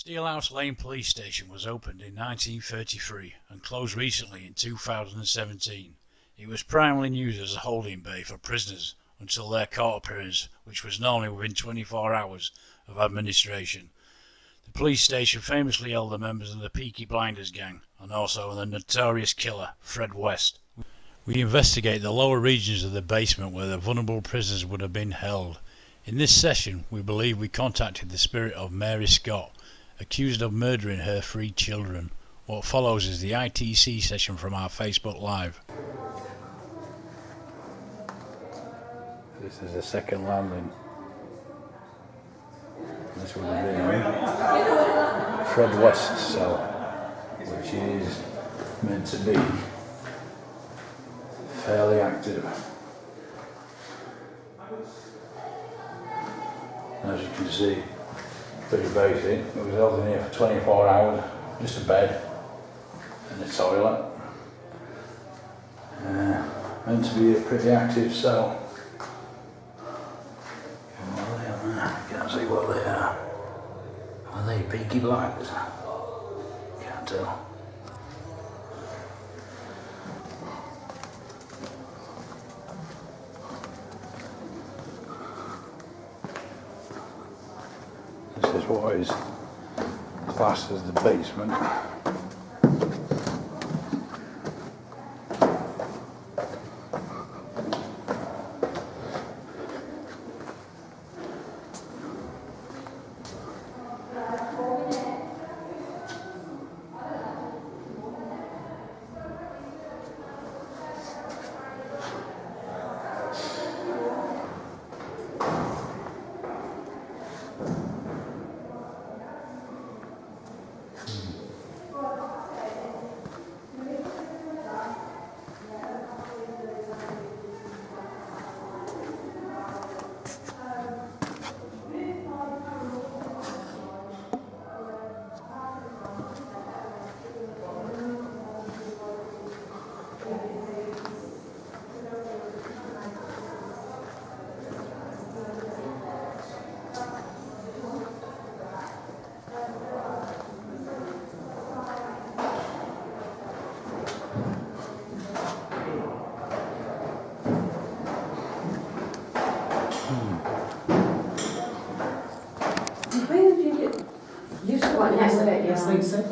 Steelhouse Lane Police Station was opened in 1933 and closed recently in 2017. It was primarily used as a holding bay for prisoners until their court appearance, which was normally within 24 hours of administration. The police station famously held the members of the Peaky Blinders gang and also the notorious killer Fred West. We investigate the lower regions of the basement where the vulnerable prisoners would have been held. In this session, we believe we contacted the spirit of Mary Scott, accused of murdering her 3 children. What follows is the ITC session from our Facebook Live. This is the second landing. This would have been Fred West's cell, which is meant to be fairly active. As you can see, pretty basic. It was held in here for 24 hours, just a bed and a toilet. Meant to be a pretty active cell. Can't see what they are. Are they Peaky Blinders? Can't tell. This is what is classed as the basement.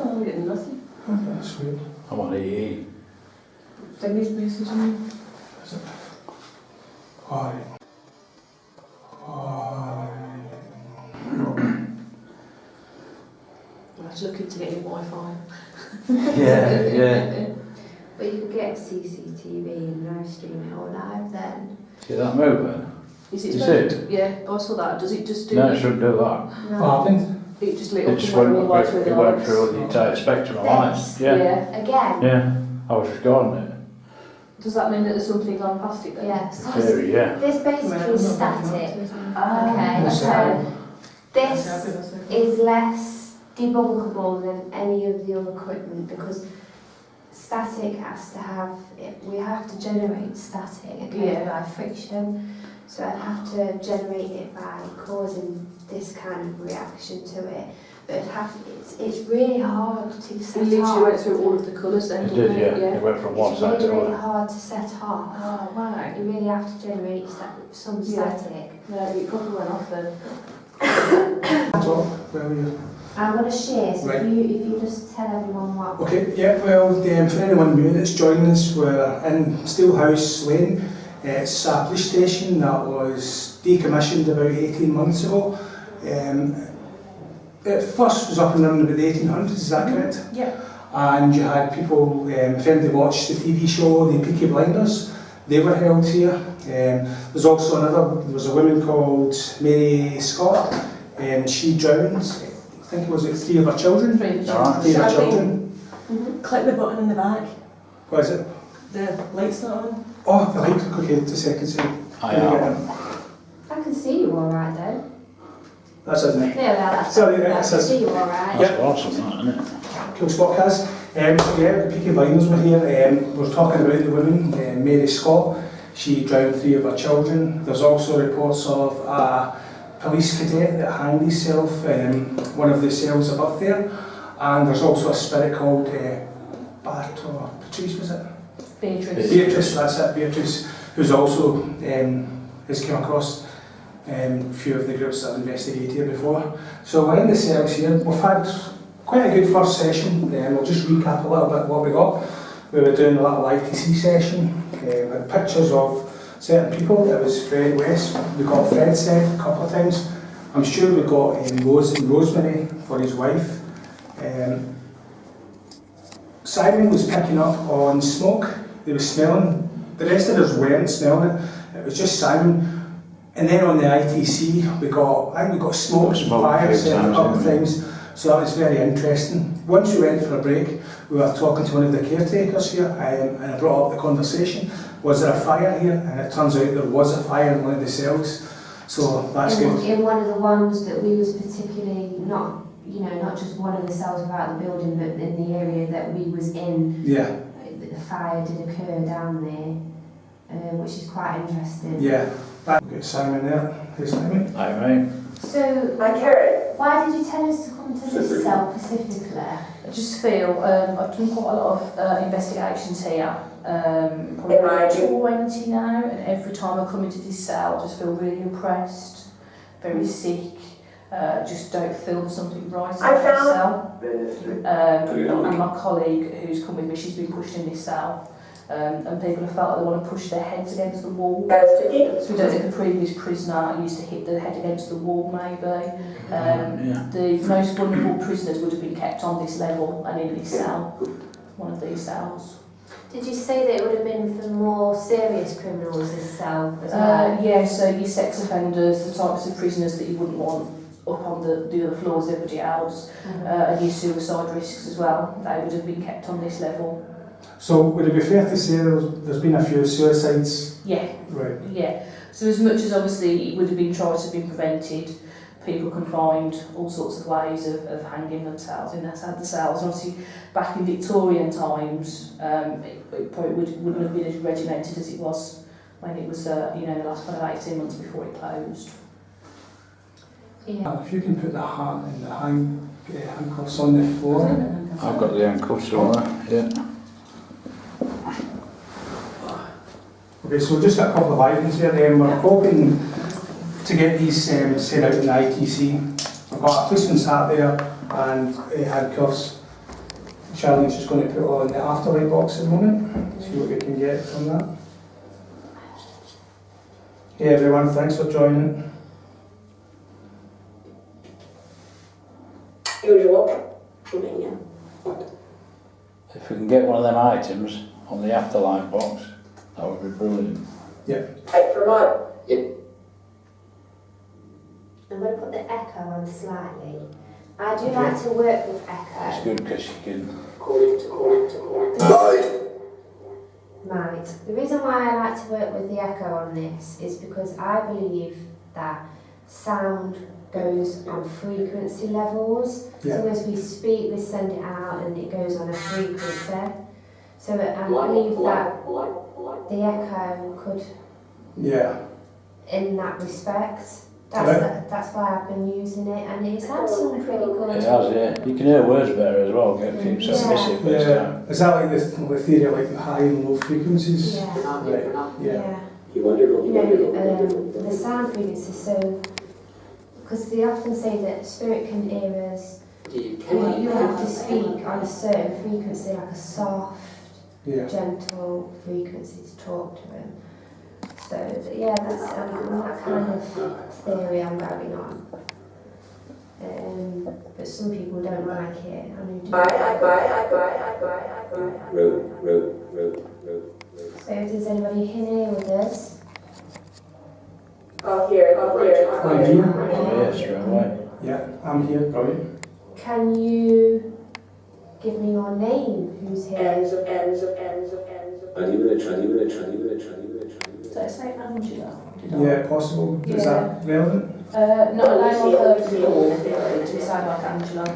I'm getting nothing. Okay, that's weird. I'm on EE. Send me message me. Is it? Alright. I was looking to get your Wi-Fi. Yeah. But you can get CCTV and live stream it all Live.end. See that movement? Is it You supposed see to? Yeah, I saw that. Does it just do No, it shouldn't do that. No. What happened? it just lit It up just and went, right through the it went lights? through the entire spectrum of lights. This? Yeah. Again? Yeah. I was recording it. Does that mean that there's something gone past it then? Yes. In theory, yeah. This basically is static. Ah, Okay, Yes. so this is less debunkable than any of the other equipment because static has to have, we have to generate static by friction. So I'd have to generate it by causing this kind of reaction to it. But it's really hard to set It off. literally went through all of the colours then. It did, yeah. It went from one It's side really, to really another. hard to set off. Oh, right. You really have to generate some Yeah. static. No, it probably went off then. Talk, where were you? I'm going to share, so Right. if you just tell everyone what. Okay, yeah, well, for anyone new that's joining us, we're in Steelhouse Lane. It's a police station that was decommissioned about 18 months ago. It first was up and running about the 1800s, is that correct? Yeah. And you had people, if anybody watched the TV show, the Peaky Blinders, they were held here. There's also there was a woman called Mary Scott, and she drowned, I think it was 3 of her children. 3 of the Alright. 3 of her Charlene. children. Click the button in the back. What is it? The light's not on. Oh, the light, okay, 2 seconds. I am. I can see you all right then. That's isn't it? Yeah, that's Sorry, I that's can us. see you all right. That's awesome, that, isn't it? Cool spot, Kaz. So yeah, the Peaky Blinders were here. We're talking about the woman, Mary Scott. She drowned 3 of her children. There's also reports of a police cadet that hanged himself, one of the cells above there, and there's also a spirit called Barrett or Patrice, was it? Beatrice, that's it, Beatrice, who's also has come across a few of the groups that have investigated here before. So we're in the cells here. We've had quite a good first session. We'll just recap a little bit what we got. We were doing a little ITC session. We had pictures of certain people. It was Fred West. We got Fred said a couple of times. I'm sure we got Rosemary for his wife. Simon was picking up on smoke. They were smelling. The rest of us weren't smelling it. It was just Simon. And then on the ITC, I think we got smoke and fire said a couple of times. So that was very interesting. Once we went for a break, we were talking to one of the caretakers here, and I brought up the conversation. Was there a fire here? And it turns out there was a fire in one of the cells. So that's good. In one of the ones that we was particularly not just one of the cells without the building, but in the area that we was in. Yeah. The fire did occur down there, which is quite interesting. Yeah. We've got Simon there. Hey Simon. Hi mate. So, why did you tell us to come to this cell specifically? I just feel I've done quite a lot of investigations here, probably about 20 now, and every time I come into this cell I just feel really oppressed, very sick, just don't feel there's something right in this cell. And my colleague who's come with me, she's been pushed in this cell. And people have felt like they want to push their heads against the wall. So we don't know if the previous prisoner used to hit the head against the wall, maybe. The most vulnerable prisoners would have been kept on this level and in this cell, one of these cells. Did you say that it would have been for more serious criminals, this cell, as well? Yeah, so your sex offenders, the types of prisoners that you wouldn't want up on the other floors, everybody else, and your suicide risks as well, they would have been kept on this level. So would it be fair to say there's been a few suicides? Yeah. Right. Yeah. So as much as obviously it would have been tried to be prevented, people can find all sorts of ways of hanging themselves in the cells. And obviously back in Victorian times, it probably wouldn't have been as regimented as it was when it was the last kind of 18 months before it closed. Yeah. If you can put the hat and the handcuffs on the floor. I've got the handcuffs on there, yeah. Okay, so we've just got a couple of items here. We're hoping to get these sent out in the ITC. I've got a policeman's hat there and handcuffs. Charlene's just going to put on the afterlight box at the moment. See what we can get from that. Hey everyone, thanks for joining. Usual. If we can get one of them items on the afterlight box, that would be brilliant. Yeah. Right for mine. Yep. I'm going to put the echo on slightly. I do like to work with echo. It's good because you can... Right. The reason why I like to work with the echo on this is because I believe that sound goes on frequency levels. Yeah. So as we speak, we send it out and it goes on a frequency. So I believe that the echo could, in that respect, that's why I've been using it, and it sounds pretty good. It has, yeah. You can hear words better as well, get people submissive. Yeah. Is that like the theory of like high and low frequencies? Yeah. Right. Yeah. The sound frequency, so, because they often say that spirit can hear us, you have to speak on a certain frequency, like a soft, gentle frequency to talk to them. So that's that kind of theory I'm going on. But some people don't like it. So if there's anybody here with us. Oh, here. I'm here. Oh, yes, right away. Yeah, I'm here. Brilliant. Can you give me your name? Who's here? Ends. So it's like Angela. Yeah, possible. Is that relevant? Not a name I've heard before. It does sound like Angela.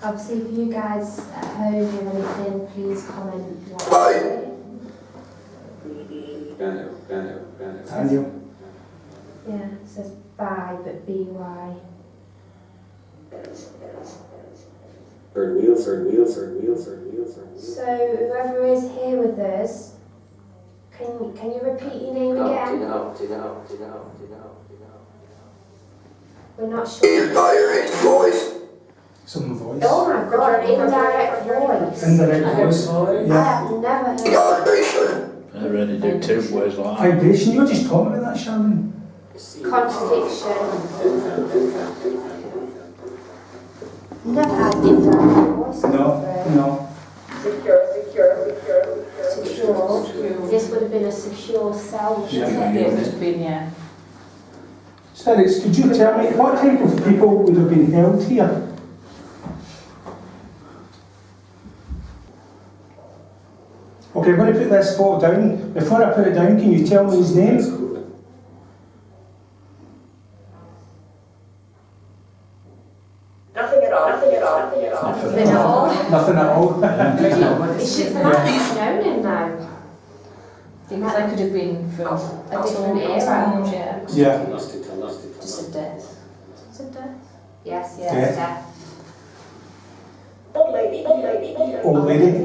Obviously, if you guys at home hear anything, please comment what you say. Daniel. Yeah, it says by, but by. Third wheels. So whoever is here with us, can you repeat your name again? We're not sure. Indirect voice. Some voice. Oh my god, indirect voice. Indirect voice. I Yeah. have never heard Vibration. I really do two words like that. Vibration. You were just talking about that, Charlene. contradiction. Never had indirect voice before. No. Secure. Secure. This would have been a secure cell. Yeah. It would have been, yeah. Spirits, could you tell me what type of people would have been held here? Okay, I'm going to put this photo down. Before I put it down, can you tell me his name? Nothing at all. Nothing at all. Nothing at all. It should have known him now. Because they could have been from A different era. Yeah. Yeah. Just a death. Is it death? Yes, Yeah. death. Old lady. Old lady.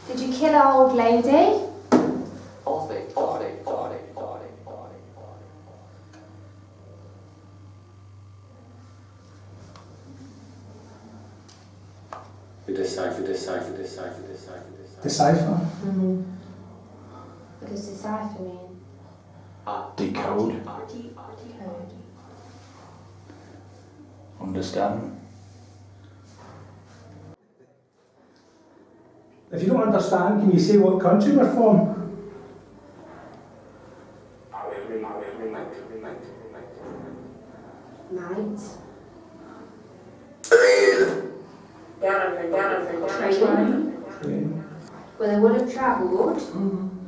Did you kill an old lady? Decipher. What does decipher mean? Decode. Understand. If you don't understand, can you say what country we're from? Night. Down. Train. Okay. Well, they would have travelled. On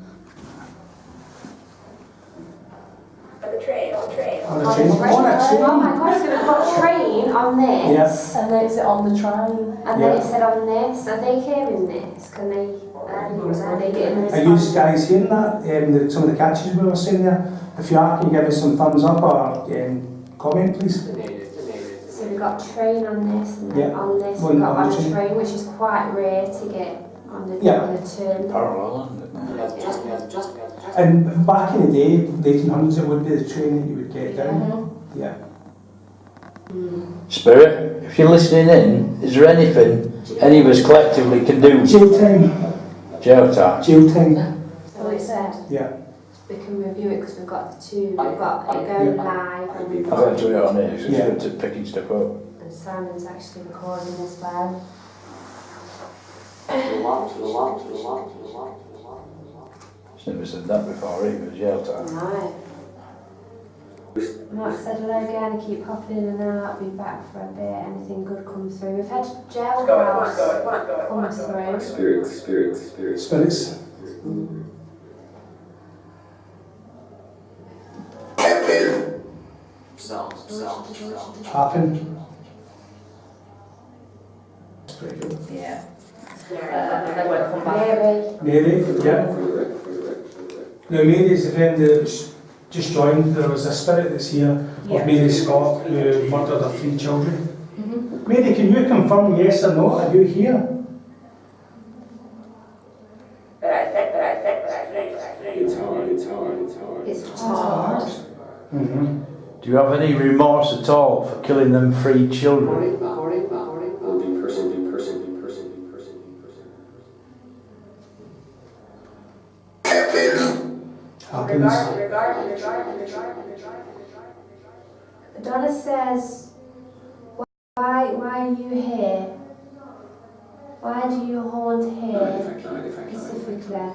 the train. On a train. Oh On my god, so we've got train on this. Yes. And then is it on the train? And then it said on this. Are they hearing this? Can they? Are they getting this? Are you guys hearing that? Some of the catches we were saying there? If you are, can you give us some thumbs up or comment, please? So we've got train on this, and then Yeah. on this One we've got on on the a train. train, which is quite rare to get on the Yeah. on the turn. Parallel, isn't it? And back in the day, the 1800s, it would be the train that you would get down. Yeah. Spirit, if you're listening in, is there anything any of us collectively can do? Jail time. Jail time. Jail time. So it said Yeah. we can review it because we've got the two. We've got it going live, and we've I've got got to do it on here, so it's Yeah. good to picking stuff up. and Simon's actually recording as well. He's never said that before either, jail time. Right. Mark said hello again, keep popping in and out, be back for a bit, anything good comes through. We've had jailhouse come through. Spirits. Happen. That's pretty good. Yeah. They won't come back. Mary. Mary, yeah. Now Mary's the friend that was just joined. There was a spirit that's here of Yeah. Mary Scott who murdered her 3 children. Mary, can you confirm yes or no? Are you here? It's hard. Mm-hmm. Do you have any remorse at all for killing them 3 children? Happens. Donna says, why are you here? Why do you haunt here specifically?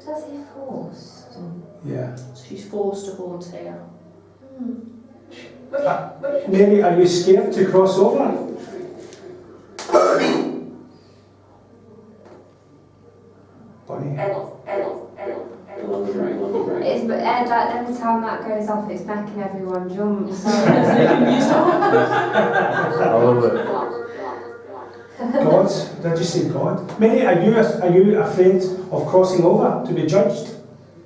Does he forced? Yeah. She's forced to haunt here. Mary, are you scared to cross over? Bunny. It's, but every time that goes off, it's making everyone jump. So I love it. say God. Mary, are you afraid of crossing over to be judged?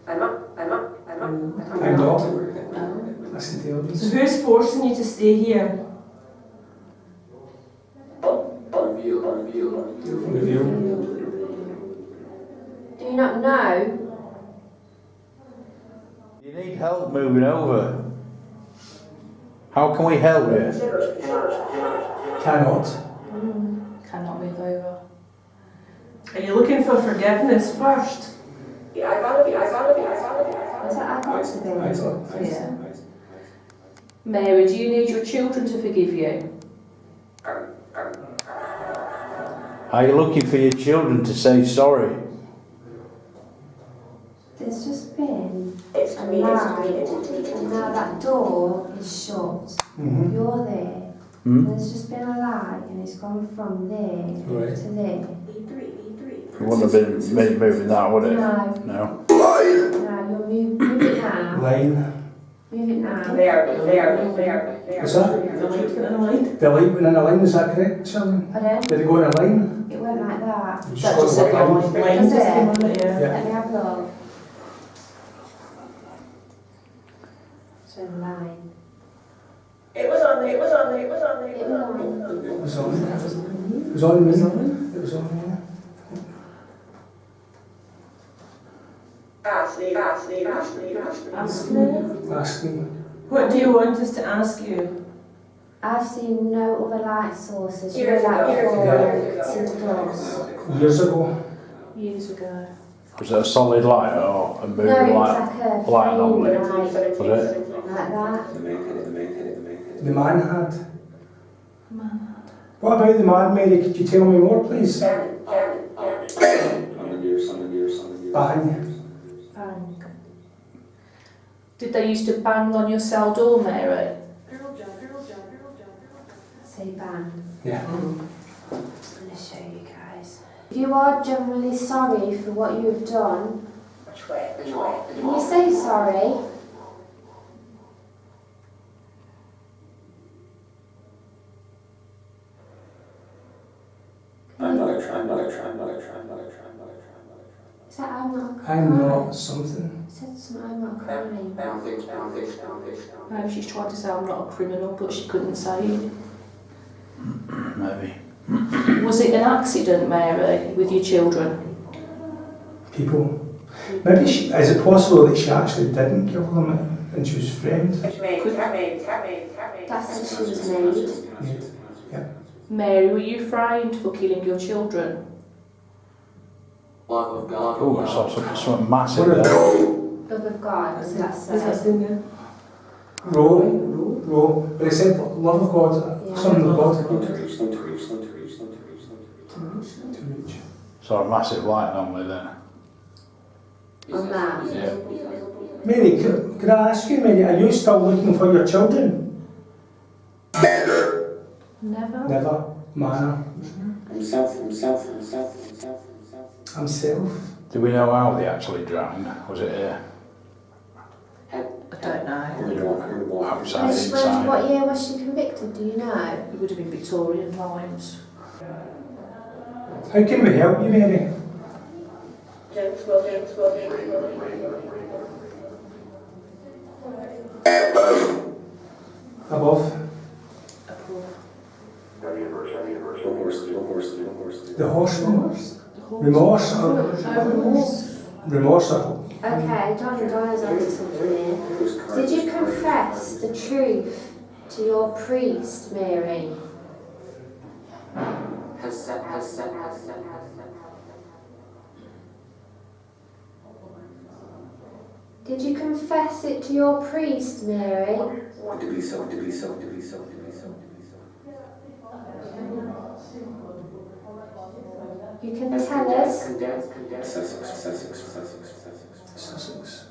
I'm not. I'm not. Listen to the audience. So who's forcing you to stay here? Reveal. Do you not know? You need help moving over. How can we help you? Cannot. Cannot move over. Are you looking for forgiveness first? Yeah, I gotta be. Is that I got to be? Yeah. Mary, do you need your children to forgive you? Are you looking for your children to say sorry? There's just been a lie, and now that door is shut. Mm-hmm. You're there. Hmm? There's just been a lie, and it's gone from there Right. to there. It wouldn't have been me moving that, would it? No. No. No, you're move it now. Line. Move it now. They are. What's that? The light went in the light. The light went in a line, is that correct, Charlene? Pardon? Did it go in a line? It went like that. You That got just the said line. line. Line just came on it, yeah. Yeah. Let me have a look. So line. It was on. It was on. It was on. It was on me. It was on me. Ask me. Ask me. Ask me. What do you want us to ask you? I've seen no other light sources. Years You're like ago. since doors. Years ago. Years ago. Was it a solid light or a moving No, light? it's like a Light anomaly. flame light, Was it? like that. The man had. What about the man, Mary? Could you tell me more, please? Bang. Bang. Did they used to bang on your cell door, Mary? Say bang. Yeah. I'm going to show you guys. You are generally sorry for what you have done. Which way? Can you say sorry? Is that I'm not a crime? I'm not something. It said something, I'm not a crime. Maybe she's trying to say I'm not a criminal, but she couldn't say it. Maybe. Was it an accident, Mary, with your children? People. Maybe she, is it possible that she actually didn't kill them and she was framed? That's how she was made. Yeah. Mary, were you framed for killing your children? Oh, I saw something massive What there. Love of God, so that's That's it. in there. Row. But it said love of God, Yeah. something of God. To reach. Saw a massive light anomaly there. On that. Yeah. Mary, could I ask you, Mary, are you still looking for your children? Never. Never. Manner. I'm self. Do we know how they actually drowned? Was it I don't know. outside, What inside? year was she convicted, do you know? It would have been Victorian times. How can we help you, Mary? Above. The horseman. Remorse. Remorse. Okay, Donna's onto something here. Did you confess the truth to your priest, Mary? Did you confess it to your priest, Mary? You can tell us. Sussex.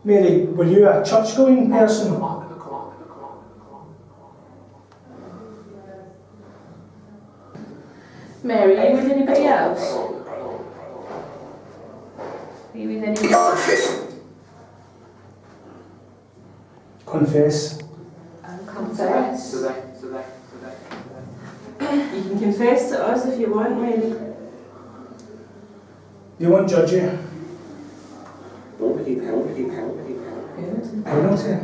Mary, were you a church-going person? Mary, are you with anybody else? Are you with anybody else? Confess. Confess. You can confess to us if you want, Mary. They won't judge you. Parenting. Penalty.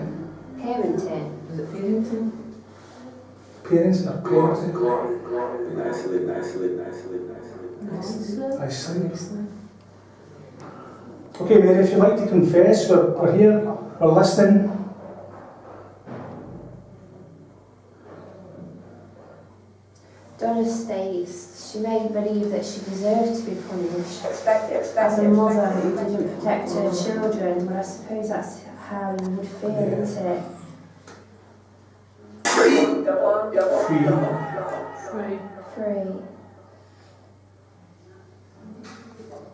Parenting. Is it parenting? Parenting or parenting. Nicely. Iceland. Okay, Mary, if you'd like to confess, we're here, we're listening. Donna states she may believe that she deserved to be punished Expect as a mother who didn't protect her children, but I suppose that's how you would feel, isn't it? Free.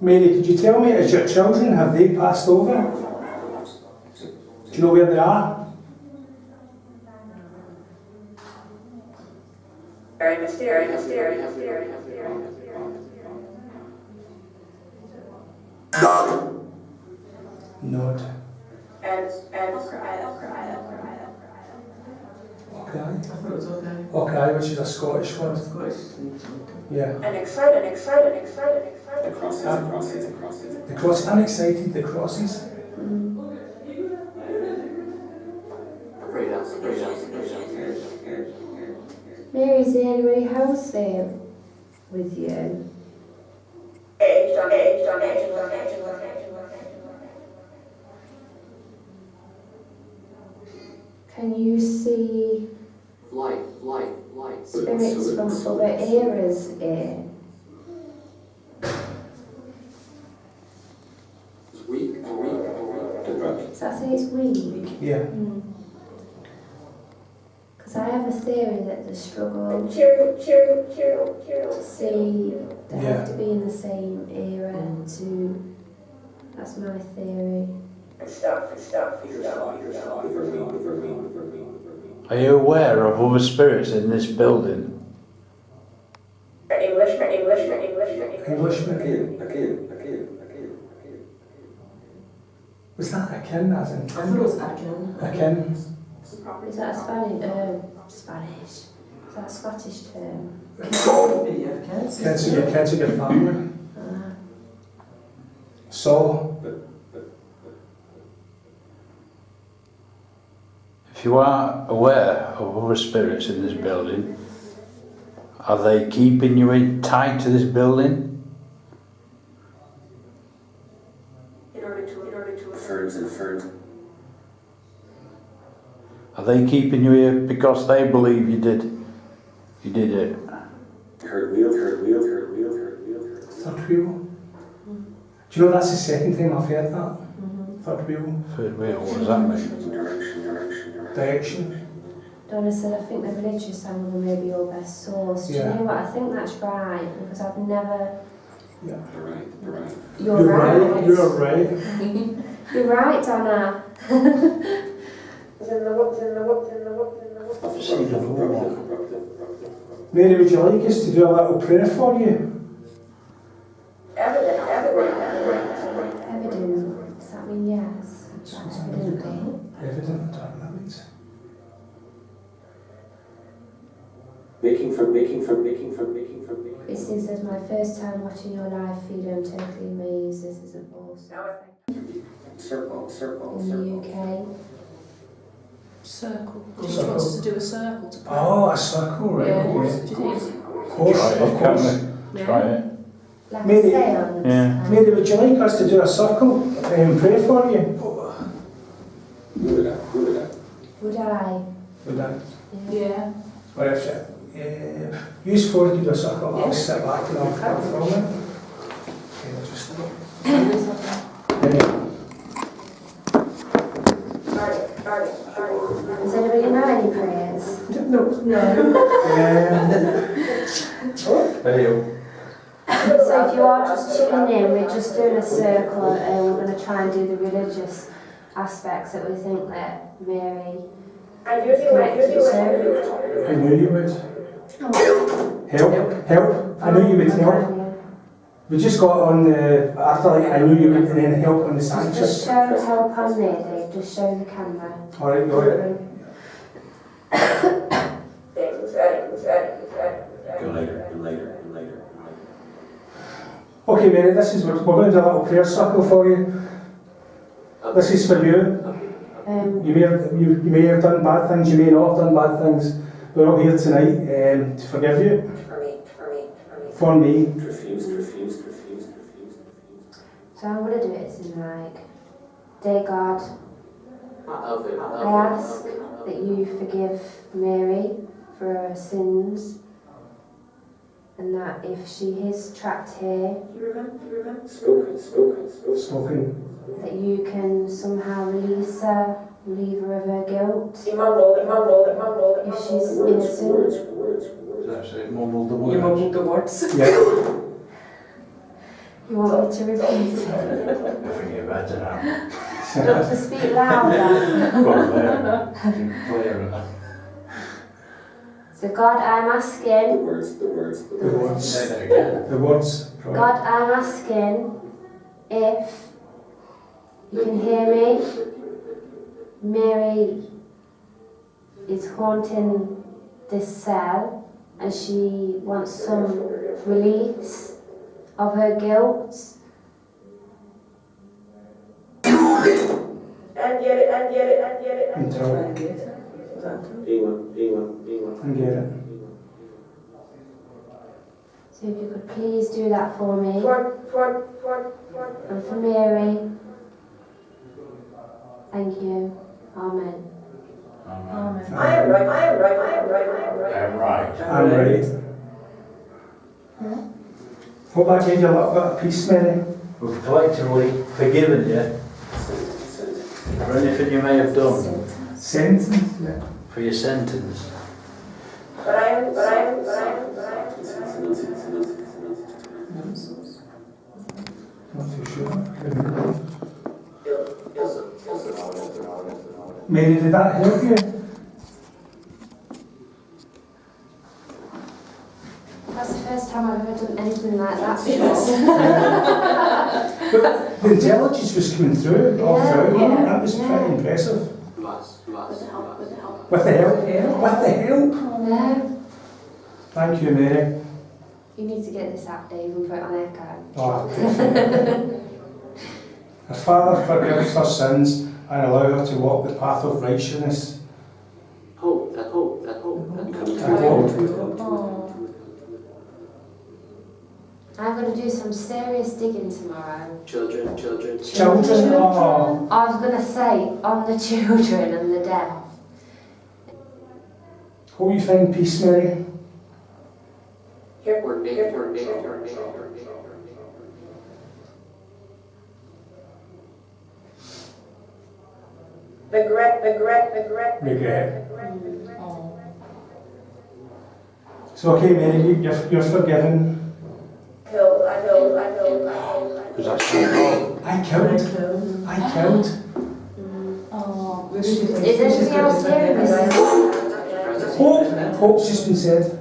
Mary, could you tell me, is your children, have they passed over? Do you know where they are? Very mysterious. Nod. And Okay. I thought it was okay. Okay, which is a Scottish word. Scottish. Yeah. and excited. The cross, unexcited, the crosses. Mary, is there anybody else there with you? Aged on. Can you see Light. spirits from other eras here? It's weak. Does that say it's weak? Yeah. Because I have a theory that the struggle to see, they have to be in the same era to, that's my theory. Are you aware of other spirits in this building? Englishman. Was that akin, as in I thought it was Akin. akin? Is that a Spanish? Is that a Scottish term? Yeah, Kids of your family. So, If you are aware of other spirits in this building, are they keeping you tied to this building? Are they keeping you here because they believe you did it? third wheel. Do you know that's the second time I've heard that? Third wheel. Third wheel, what does that mean? Direction. Donna said, I think the religious angle may be your best source. Do you know what? I think that's right, because I've never... Yeah. You're right. You're right. You're right, Donna. Mary, would you like us to do a little prayer for you? Evident. Does that mean yes? Evidently. Evident, I don't know what that means. Christine says, my first time watching your live feed, I'm totally amazed. This is awesome. Circle. In the UK. Circle. She just wants us to do a circle to pray. Oh, a circle, right? Yeah, Okay. do you think? Course, Try of it, can't course. we? Try it. Like Maybe. a seance. Yeah. Mary, would you like us to do a circle and pray for you? Would I? Would that? Yeah. Or if use four to do a circle, I'll sit back and I'll come from it. Okay, I'll just Does anybody know any prayers? No. Hey, So if you are just tuning in, we're just doing a circle and we're going to try and do the religious aspects that we think that Mary I knew you would. I knew you would. Help. I knew you would help. We just got on the, after like, I knew you would, and then help on the Just Sanctus. show help on there, Dave. Just show the camera. Alright, you alright? Things. God, Okay, Mary, we're going to do a little prayer circle for you. This is for you. You may have done bad things, you may not have done bad things. We're all here tonight to forgive you. For me. Refused. So I'm going to do it in like, dear God, I ask that you forgive Mary for her sins, and that if she is trapped here, Spoken. that you can somehow release her, relieve her of her guilt. If she's innocent, That's it, mumble the You mumbled the words. Yeah. you want me to repeat it? I think you're better now. Not to speak louder. Go on, there. Clearer. So God, I'm asking, The words. Say that again. The words. God, I'm asking if you can hear me. Mary is haunting this cell and she wants some release of her guilt. And get it. Until And get it. Is that it? and get it. So if you could please do that for me For. and for Mary. Thank you. Amen. Amen. I am right. I'm right. I'm right. Hope that gave you a little bit of peace, Mary. We've collectively forgiven you for anything you may have done, Sentence. Yeah. for your sentence. But I am. Not too sure. Mary, did that help you? That's the first time I've ever done anything like that before. But the intelligence was coming through, all Yeah, through. yeah, That was yeah. pretty impressive. With the help. With the help. With the help. No. Thank you, Mary. You need to get this out, Dave, and put it on Echo. Oh, definitely. Her Father forgives her sins and allow her to walk the path of righteousness. Hope. And hope. I'm going to do some serious digging tomorrow. Children. Children. Oh. I was going to say, on the children and the deaf. Hope you find peace, Mary. Regret. It's okay, Mary, you're forgiven. I know. Because that's your fault. I killed. Oh. Is anything else here, Mrs.? Hope's just been said.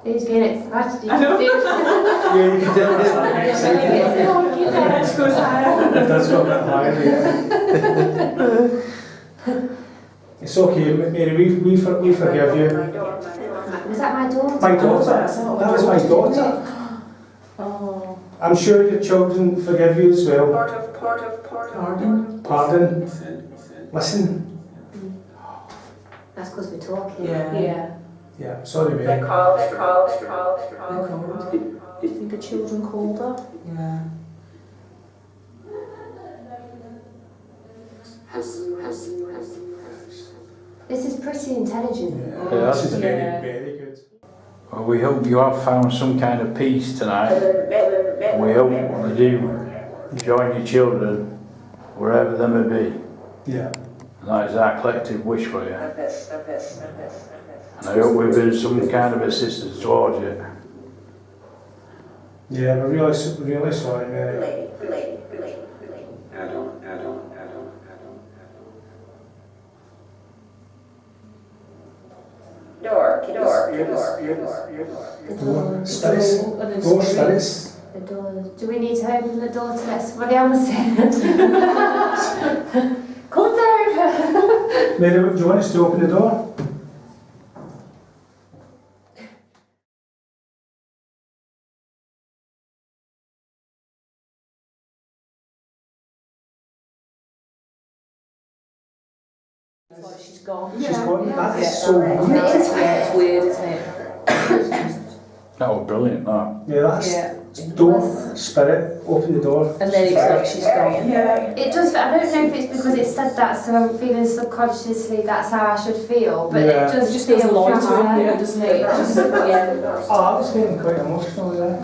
Who's being excited? I know. Yeah, you can tell it's It goes higher. It does go a bit higher, yeah. It's okay, Mary, we forgive you. Was that my daughter? My daughter, that was my daughter. Oh. I'm sure your children forgive you as well. Pardon? Pardon. Listen. That's because we're talking. Yeah. Yeah, sorry, Mary. They call. They called. Do you think the children called her? Yeah. This is pretty intelligent. Yeah, that's this is Yeah. very good. Well, we hope you have found some kind of peace tonight. We hope you do join your children wherever they may be. Yeah. And that is our collective wish for you. And I hope we've been some kind of assistance towards you. Yeah, we're really sorry, Mary. Add-on. Door. Spirits. Door spirits. The door. Do we need to open the door to let somebody else in? Come through! Mary, do you want us to open the door? It's like she's gone. She's gone. That is Yeah. so weird. It's weird, isn't it? That was brilliant, that. Yeah, that's Yeah. door, spirit, open the door. And then it's like she's gone. Yeah. It does. I don't know if it's because it said that, so I'm feeling subconsciously that's how I should feel. But Yeah. it does It just feels feel lighter, fine. doesn't it? Just, yeah. Oh, I was getting quite emotional there.